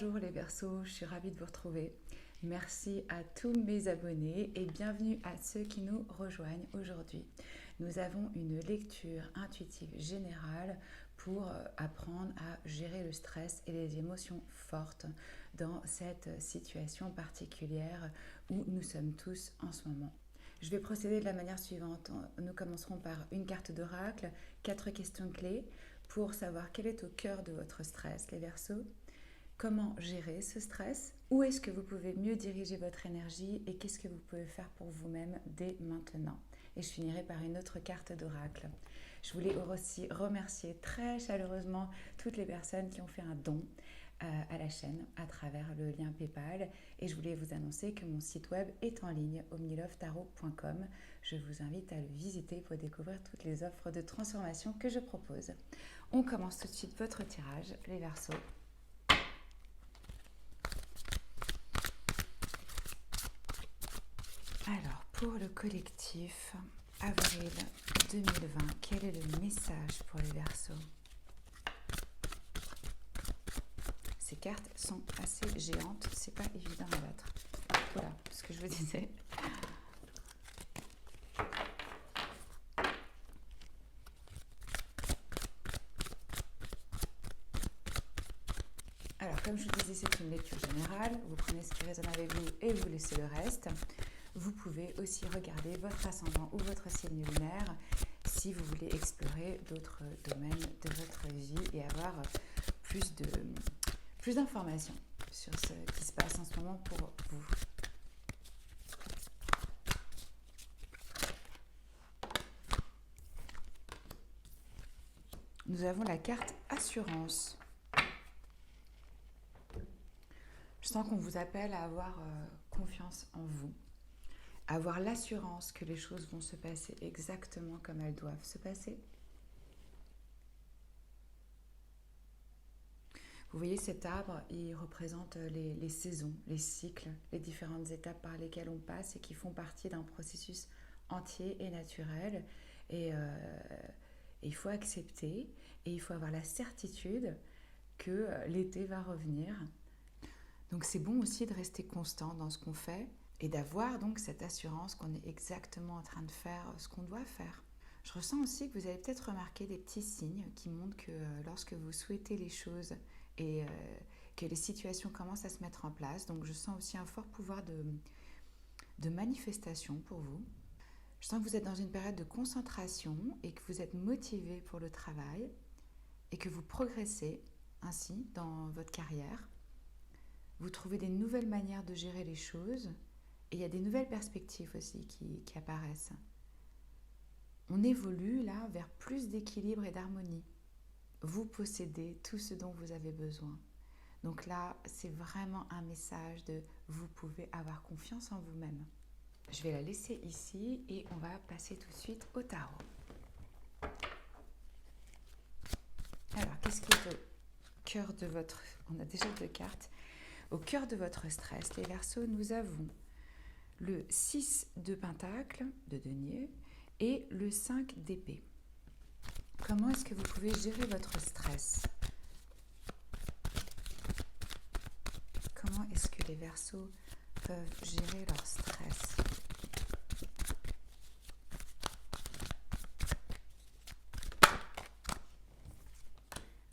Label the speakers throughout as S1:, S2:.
S1: Bonjour les Verseaux, je suis ravie de vous retrouver. Merci à tous mes abonnés et bienvenue à ceux qui nous rejoignent aujourd'hui. Nous avons une lecture intuitive générale pour apprendre à gérer le stress et les émotions fortes dans cette situation particulière où nous sommes tous en ce moment. Je vais procéder de la manière suivante. Nous commencerons par une carte d'oracle, 4 questions clés pour savoir quel est au cœur de votre stress, les Verseaux. Comment gérer ce stress? Où est-ce que vous pouvez mieux diriger votre énergie et qu'est-ce que vous pouvez faire pour vous-même dès maintenant? Et je finirai par une autre carte d'oracle. Je voulais aussi remercier très chaleureusement toutes les personnes qui ont fait un don à la chaîne à travers le lien PayPal. Et je voulais vous annoncer que mon site web est en ligne, omnilovetarot.com. Je vous invite à le visiter pour découvrir toutes les offres de transformation que je propose. On commence tout de suite votre tirage, les Verseaux. Alors, pour le collectif, avril 2020, quel est le message pour les Verseaux? Ces cartes sont assez géantes, c'est pas évident à battre. Voilà ce que je vous disais. Alors, comme je vous disais, c'est une lecture générale. Vous prenez ce qui résonne avec vous et vous laissez le reste. Vous pouvez aussi regarder votre ascendant ou votre signe lunaire si vous voulez explorer d'autres domaines de votre vie et avoir plus d'informations sur ce qui se passe en ce moment pour vous. Nous avons la carte assurance. Je sens qu'on vous appelle à avoir confiance en vous, à avoir l'assurance que les choses vont se passer exactement comme elles doivent se passer. Vous voyez cet arbre, il représente les saisons, les cycles, les différentes étapes par lesquelles on passe et qui font partie d'un processus entier et naturel. Et il faut accepter et il faut avoir la certitude que l'été va revenir. Donc c'est bon aussi de rester constant dans ce qu'on fait et d'avoir donc cette assurance qu'on est exactement en train de faire ce qu'on doit faire. Je ressens aussi que vous avez peut-être remarqué des petits signes qui montrent que lorsque vous souhaitez les choses et que les situations commencent à se mettre en place, donc je sens aussi un fort pouvoir de manifestation pour vous. Je sens que vous êtes dans une période de concentration et que vous êtes motivé pour le travail et que vous progressez ainsi dans votre carrière. Vous trouvez des nouvelles manières de gérer les choses et il y a des nouvelles perspectives aussi qui apparaissent. On évolue là vers plus d'équilibre et d'harmonie. Vous possédez tout ce dont vous avez besoin. Donc là, c'est vraiment un message de vous pouvez avoir confiance en vous-même. Je vais la laisser ici et on va passer tout de suite au tarot. Alors, qu'est-ce qui est au cœur de votre... On a déjà 2 cartes. Au cœur de votre stress, les Verseaux, nous avons le 6 de Pentacle, de denier, et le 5 d'épée. Comment est-ce que vous pouvez gérer votre stress? Comment est-ce que les Verseaux peuvent gérer leur stress?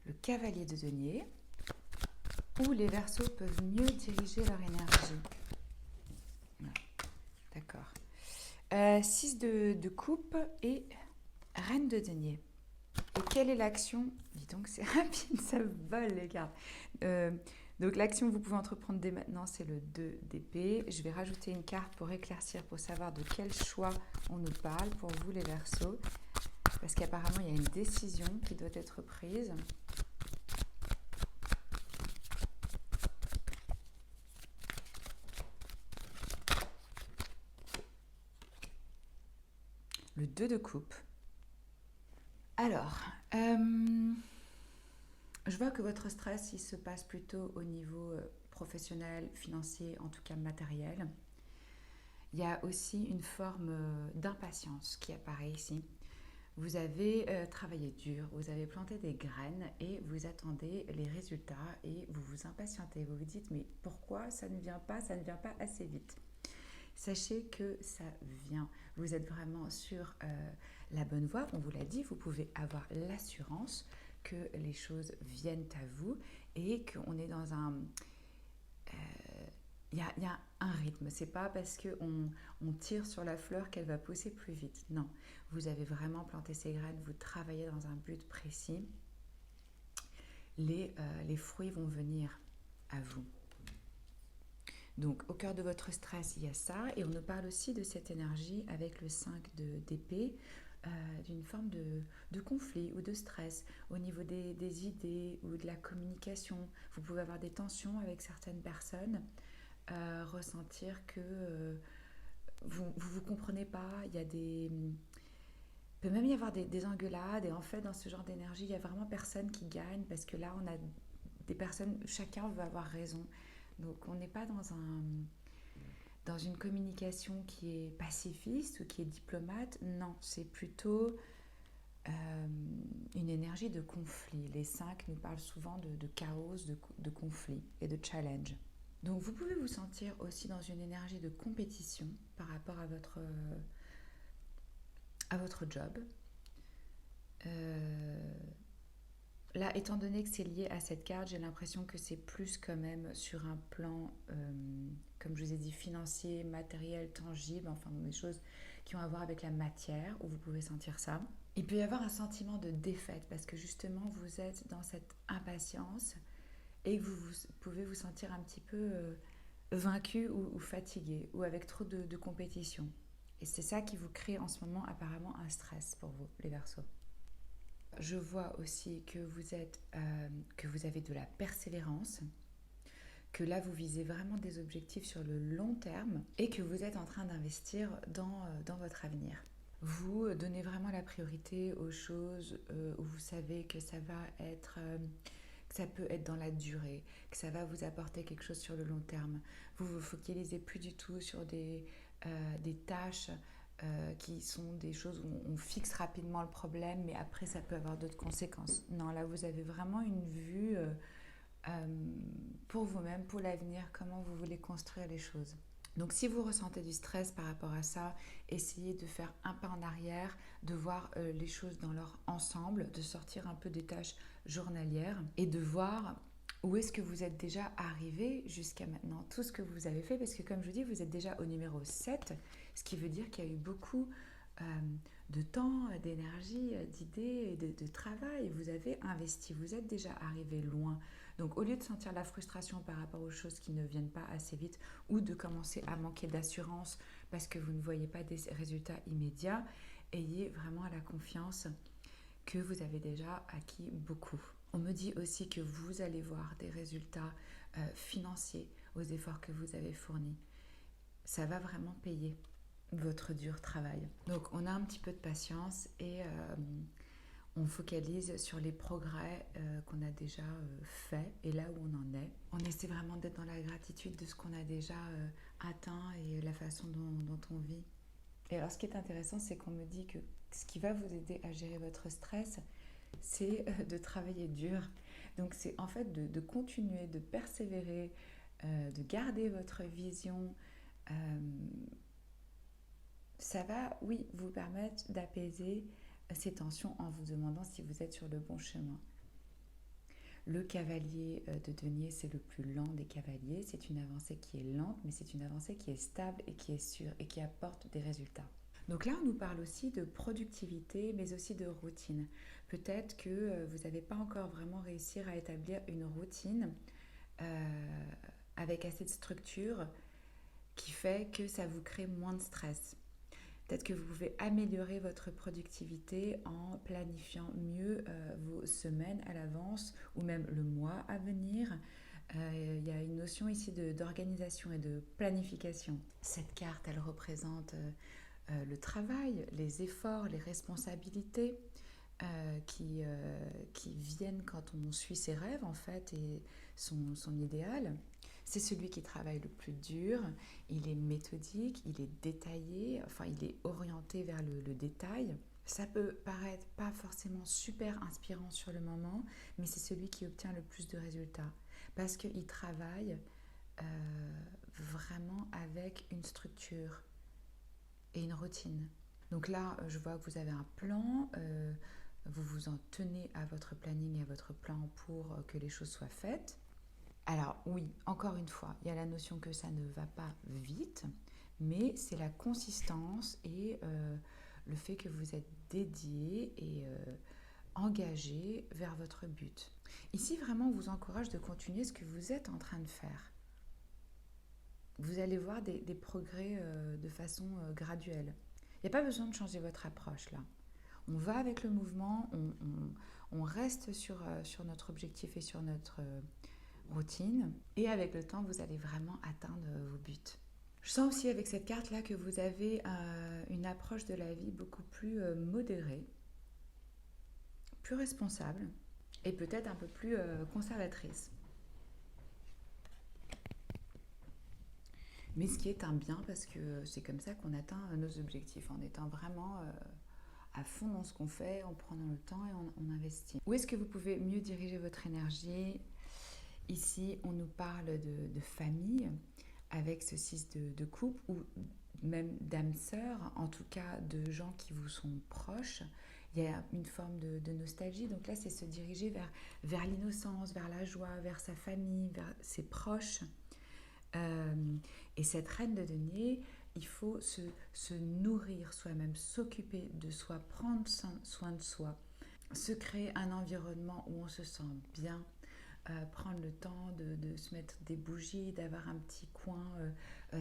S1: Le cavalier de denier, où les Verseaux peuvent mieux diriger leur énergie. Ouais, d'accord. 6 de coupe et reine de denier. Et quelle est l'action? Dis donc, c'est rapide, ça vole les cartes. Donc l'action que vous pouvez entreprendre dès maintenant, c'est le 2 d'épée. Je vais rajouter une carte pour éclaircir, pour savoir de quel choix on nous parle pour vous les Verseaux. Parce qu'apparemment, il y a une décision qui doit être prise. Le 2 de coupe. Alors, je vois que votre stress, il se passe plutôt au niveau professionnel, financier, en tout cas matériel. Il y a aussi une forme d'impatience qui apparaît ici. Vous avez travaillé dur, vous avez planté des graines et vous attendez les résultats et vous vous impatientez. Vous vous dites mais pourquoi ça ne vient pas assez vite. Sachez que ça vient. Vous êtes vraiment sur la bonne voie. On vous l'a dit, vous pouvez avoir l'assurance que les choses viennent à vous et qu'on est dans un... Il y a un rythme. C'est pas parce qu'on on tire sur la fleur qu'elle va pousser plus vite. Non, vous avez vraiment planté ces graines, vous travaillez dans un but précis. Les fruits vont venir à vous. Donc, au cœur de votre stress, il y a ça. Et on nous parle aussi de cette énergie avec le 5 d'épée, d'une forme de conflit ou de stress au niveau des idées ou de la communication. Vous pouvez avoir des tensions avec certaines personnes, ressentir que vous comprenez pas. Il peut même y avoir des engueulades. Et en fait, dans ce genre d'énergie, il y a vraiment personne qui gagne parce que là, on a des personnes, chacun veut avoir raison. Donc, on n'est pas dans une communication qui est pacifiste ou qui est diplomate. Non, c'est plutôt une énergie de conflit. Les 5 nous parlent souvent de chaos, de conflit et de challenge. Donc vous pouvez vous sentir aussi dans une énergie de compétition par rapport à votre job. Euh, Là, étant donné que c'est lié à cette carte, j'ai l'impression que c'est plus quand même sur un plan, comme je vous ai dit, financier, matériel, tangible, enfin des choses qui ont à voir avec la matière, où vous pouvez sentir ça. Il peut y avoir un sentiment de défaite, parce que justement, vous êtes dans cette impatience et que vous pouvez vous sentir un petit peu vaincu ou fatigué, ou avec trop de compétition. Et c'est ça qui vous crée en ce moment apparemment un stress pour vous, les Verseaux. Je vois aussi que vous avez de la persévérance, que là vous visez vraiment des objectifs sur le long terme et que vous êtes en train d'investir dans votre avenir. Vous donnez vraiment la priorité aux choses où vous savez que ça va être, que ça peut être dans la durée, que ça va vous apporter quelque chose sur le long terme. Vous vous focalisez plus du tout sur des tâches qui sont des choses où on fixe rapidement le problème, mais après ça peut avoir d'autres conséquences. Non, là vous avez vraiment une vue pour vous-même, pour l'avenir, comment vous voulez construire les choses. Donc si vous ressentez du stress par rapport à ça, essayez de faire un pas en arrière, de voir les choses dans leur ensemble, de sortir un peu des tâches journalières et de voir où est-ce que vous êtes déjà arrivé jusqu'à maintenant, tout ce que vous avez fait, parce que comme je vous dis, vous êtes déjà au numéro 7, ce qui veut dire qu'il y a eu beaucoup euh, de temps, d'énergie, d'idées et de travail. Vous avez investi, vous êtes déjà arrivé loin. Donc au lieu de sentir la frustration par rapport aux choses qui ne viennent pas assez vite ou de commencer à manquer d'assurance parce que vous ne voyez pas des résultats immédiats, ayez vraiment la confiance que vous avez déjà acquis beaucoup. On me dit aussi que vous allez voir des résultats financiers aux efforts que vous avez fournis. Ça va vraiment payer votre dur travail. Donc on a un petit peu de patience et on focalise sur les progrès qu'on a déjà faits et là où on en est. On essaie vraiment d'être dans la gratitude de ce qu'on a déjà atteint et la façon dont on vit. Et alors ce qui est intéressant, c'est qu'on me dit que ce qui va vous aider à gérer votre stress, c'est de travailler dur. Donc c'est en fait de continuer, de persévérer, de garder votre vision. Euh, Ça va, oui, vous permettre d'apaiser ces tensions en vous demandant si vous êtes sur le bon chemin. Le cavalier de denier, c'est le plus lent des cavaliers. C'est une avancée qui est lente, mais c'est une avancée qui est stable et qui est sûre et qui apporte des résultats. Donc là, on nous parle aussi de productivité, mais aussi de routine. Peut-être que vous n'avez pas encore vraiment réussi à établir une routine euh, avec assez de structure qui fait que ça vous crée moins de stress. Peut-être que vous pouvez améliorer votre productivité en planifiant mieux vos semaines à l'avance ou même le mois à venir. Il y a une notion ici d'organisation et de planification. Cette carte, elle représente le travail, les efforts, les responsabilités qui viennent quand on suit ses rêves en fait et son idéal. C'est celui qui travaille le plus dur, il est méthodique, il est détaillé, enfin il est orienté vers le détail. Ça peut paraître pas forcément super inspirant sur le moment, mais c'est celui qui obtient le plus de résultats parce qu'il travaille vraiment avec une structure et une routine. Donc là, je vois que vous avez un plan, vous vous en tenez à votre planning et à votre plan pour que les choses soient faites. Alors oui, encore une fois, il y a la notion que ça ne va pas vite, mais c'est la consistance et le fait que vous êtes dédié et engagé vers votre but. Ici, vraiment, on vous encourage de continuer ce que vous êtes en train de faire. Vous allez voir des progrès de façon graduelle. Il n'y a pas besoin de changer votre approche là. On va avec le mouvement, on reste sur notre objectif et sur notre routine. Et avec le temps, vous allez vraiment atteindre vos buts. Je sens aussi avec cette carte-là que vous avez une approche de la vie beaucoup plus modérée, plus responsable et peut-être un peu plus conservatrice. Mais ce qui est un bien parce que c'est comme ça qu'on atteint nos objectifs, en étant vraiment à fond dans ce qu'on fait, en prenant le temps et on investit. Où est-ce que vous pouvez mieux diriger votre énergie? Ici, on nous parle de famille avec ce 6 de coupe ou même d'âme sœur, en tout cas de gens qui vous sont proches. Il y a une forme de nostalgie. Donc là, c'est se diriger vers l'innocence, vers la joie, vers sa famille, vers ses proches. Et cette reine de denier, il faut se nourrir soi-même, s'occuper de soi, prendre soin de soi, se créer un environnement où on se sent bien, prendre le temps de se mettre des bougies, d'avoir un petit coin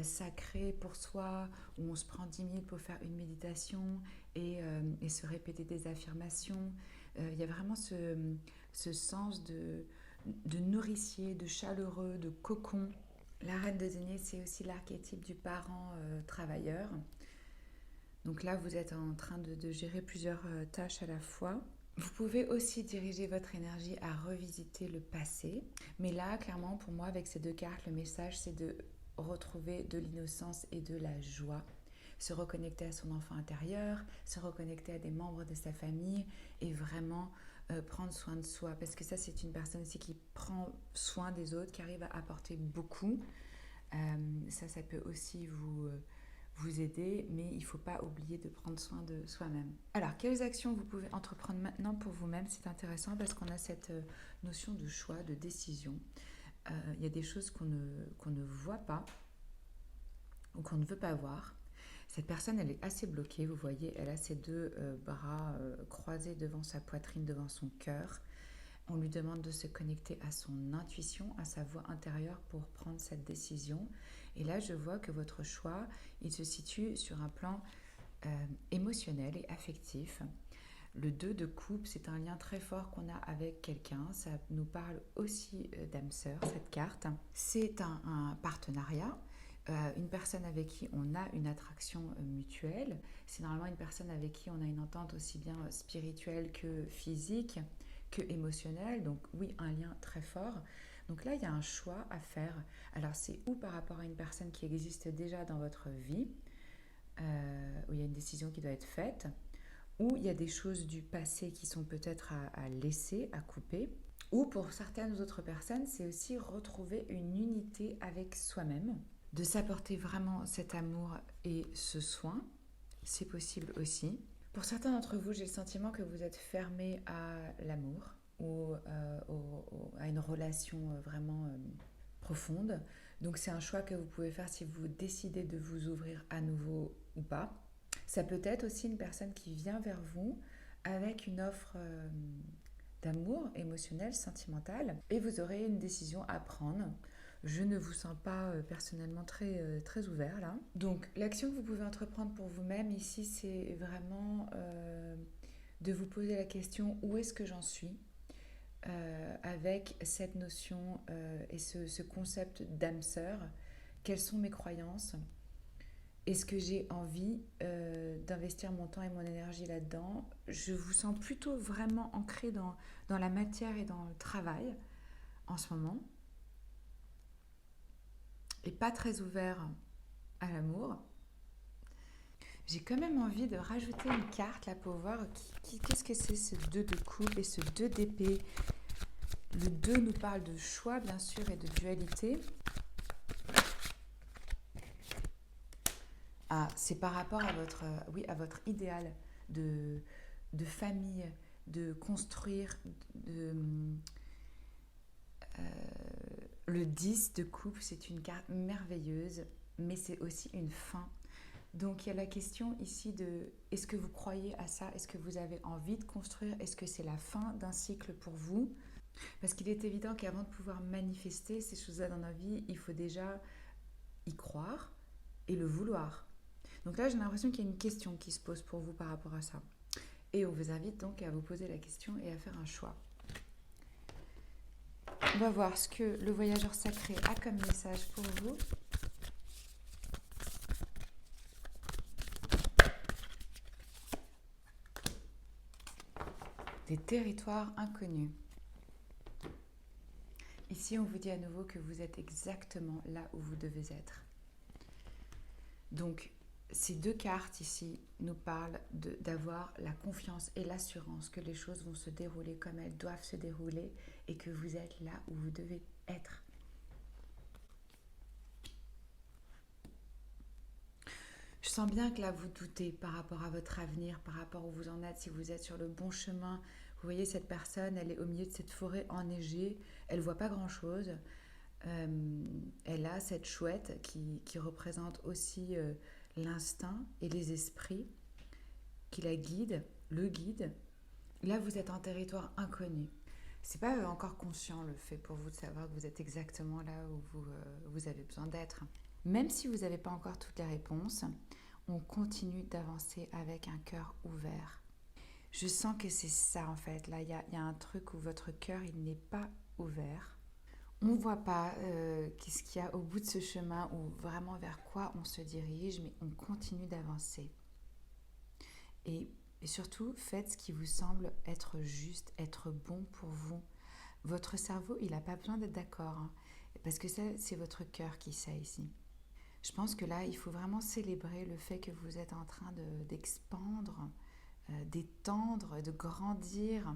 S1: sacré pour soi, où on se prend 10 minutes pour faire une méditation et se répéter des affirmations. Il y a vraiment ce sens de nourricier, de chaleureux, de cocon. La reine de denier, c'est aussi l'archétype du parent travailleur. Donc là, vous êtes en train de gérer plusieurs tâches à la fois. Vous pouvez aussi diriger votre énergie à revisiter le passé. Mais là, clairement, pour moi, avec ces deux cartes, le message, c'est de retrouver de l'innocence et de la joie. Se reconnecter à son enfant intérieur, se reconnecter à des membres de sa famille et vraiment prendre soin de soi. Parce que ça, c'est une personne aussi qui prend soin des autres, qui arrive à apporter beaucoup. Ça peut aussi vous aider, mais il ne faut pas oublier de prendre soin de soi-même. Alors, quelles actions vous pouvez entreprendre maintenant pour vous-même? C'est intéressant parce qu'on a cette notion de choix, de décision. Il y a des choses qu'on ne voit pas ou qu'on ne veut pas voir. Cette personne, elle est assez bloquée, vous voyez, elle a ses deux bras croisés devant sa poitrine, devant son cœur. On lui demande de se connecter à son intuition, à sa voix intérieure pour prendre cette décision. Et là, je vois que votre choix, il se situe sur un plan émotionnel et affectif. Le 2 de coupe, c'est un lien très fort qu'on a avec quelqu'un. Ça nous parle aussi d'âme sœur, cette carte. C'est un partenariat. Une personne avec qui on a une attraction mutuelle. C'est normalement une personne avec qui on a une entente aussi bien spirituelle que physique, que émotionnelle. Donc oui, un lien très fort. Donc là, il y a un choix à faire. Alors c'est ou par rapport à une personne qui existe déjà dans votre vie, où il y a une décision qui doit être faite, ou il y a des choses du passé qui sont peut-être à laisser, à couper. Ou pour certaines autres personnes, c'est aussi retrouver une unité avec soi-même, de s'apporter vraiment cet amour et ce soin, c'est possible aussi. Pour certains d'entre vous, j'ai le sentiment que vous êtes fermé à l'amour ou à une relation vraiment profonde. Donc c'est un choix que vous pouvez faire si vous décidez de vous ouvrir à nouveau ou pas. Ça peut être aussi une personne qui vient vers vous avec une offre d'amour émotionnel, sentimental, et vous aurez une décision à prendre. Je ne vous sens pas personnellement très ouvert là. Donc l'action que vous pouvez entreprendre pour vous-même ici, c'est vraiment de vous poser la question où est-ce que j'en suis avec cette notion et ce concept d'âme sœur. Quelles sont mes croyances? Est-ce que j'ai envie d'investir mon temps et mon énergie là-dedans? Je vous sens plutôt vraiment ancré dans la matière et dans le travail en ce moment. et pas très ouvert à l'amour. J'ai quand même envie de rajouter une carte là pour voir qu'est-ce que c'est ce 2 de coupe et ce 2 d'épée. Le 2 nous parle de choix bien sûr et de dualité. Ah, c'est par rapport à à votre idéal de famille, de construire, euh, le 10 de coupe, c'est une carte merveilleuse, mais c'est aussi une fin. Donc il y a la question ici de est-ce que vous croyez à ça? Est-ce que vous avez envie de construire? Est-ce que c'est la fin d'un cycle pour vous? Parce qu'il est évident qu'avant de pouvoir manifester ces choses-là dans notre vie, il faut déjà y croire et le vouloir. Donc là, j'ai l'impression qu'il y a une question qui se pose pour vous par rapport à ça. Et on vous invite donc à vous poser la question et à faire un choix. On va voir ce que le voyageur sacré a comme message pour vous. Des territoires inconnus. Ici, on vous dit à nouveau que vous êtes exactement là où vous devez être. Donc, ces 2 cartes ici nous parlent d'avoir la confiance et l'assurance que les choses vont se dérouler comme elles doivent se dérouler et que vous êtes là où vous devez être. Je sens bien que là, vous doutez par rapport à votre avenir, par rapport où vous en êtes, si vous êtes sur le bon chemin. Vous voyez, cette personne, elle est au milieu de cette forêt enneigée, elle ne voit pas grand-chose. Elle a cette chouette qui représente aussi l'instinct et les esprits qui la guident, le guide. Là, vous êtes en territoire inconnu. C'est pas encore conscient le fait pour vous de savoir que vous êtes exactement là où vous avez besoin d'être. Même si vous n'avez pas encore toutes les réponses, on continue d'avancer avec un cœur ouvert. Je sens que c'est ça en fait. Là, il y a un truc où votre cœur, il n'est pas ouvert. On ne voit pas qu'est-ce qu'il y a au bout de ce chemin ou vraiment vers quoi on se dirige, mais on continue d'avancer. Et surtout, faites ce qui vous semble être juste, être bon pour vous. Votre cerveau, il n'a pas besoin d'être d'accord, hein, parce que ça, c'est votre cœur qui sait ici. Je pense que là, il faut vraiment célébrer le fait que vous êtes en train d'expandre, d'étendre, de grandir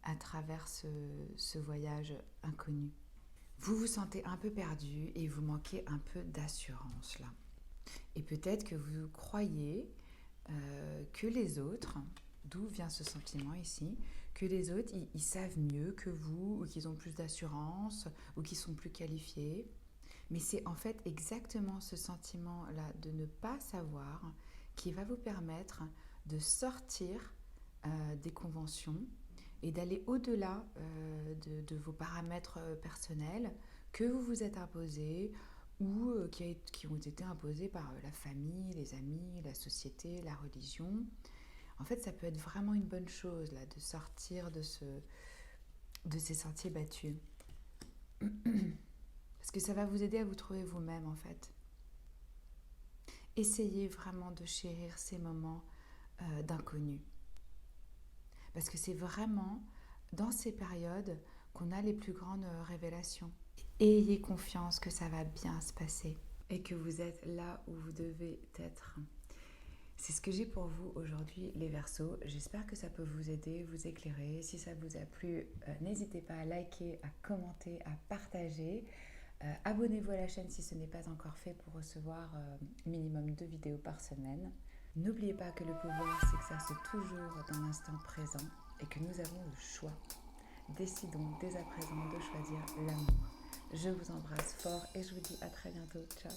S1: à travers ce voyage inconnu. Vous vous sentez un peu perdu et vous manquez un peu d'assurance là. Et peut-être que vous croyez que les autres, d'où vient ce sentiment ici, que les autres, ils savent mieux que vous, ou qu'ils ont plus d'assurance, ou qu'ils sont plus qualifiés. Mais c'est en fait exactement ce sentiment-là de ne pas savoir qui va vous permettre de sortir des conventions et d'aller au-delà de vos paramètres personnels que vous vous êtes imposés ou qui ont été imposés par la famille, les amis, la société, la religion. En fait, ça peut être vraiment une bonne chose là, de sortir de ces sentiers battus. Parce que ça va vous aider à vous trouver vous-même en fait. Essayez vraiment de chérir ces moments d'inconnu. Parce que c'est vraiment dans ces périodes qu'on a les plus grandes révélations. Ayez confiance que ça va bien se passer et que vous êtes là où vous devez être. C'est ce que j'ai pour vous aujourd'hui, les Verseaux. J'espère que ça peut vous aider, vous éclairer. Si ça vous a plu, n'hésitez pas à liker, à commenter, à partager. Abonnez-vous à la chaîne si ce n'est pas encore fait pour recevoir minimum 2 vidéos par semaine. N'oubliez pas que le pouvoir s'exerce toujours dans l'instant présent et que nous avons le choix. Décidons dès à présent de choisir l'amour. Je vous embrasse fort et je vous dis à très bientôt. Ciao.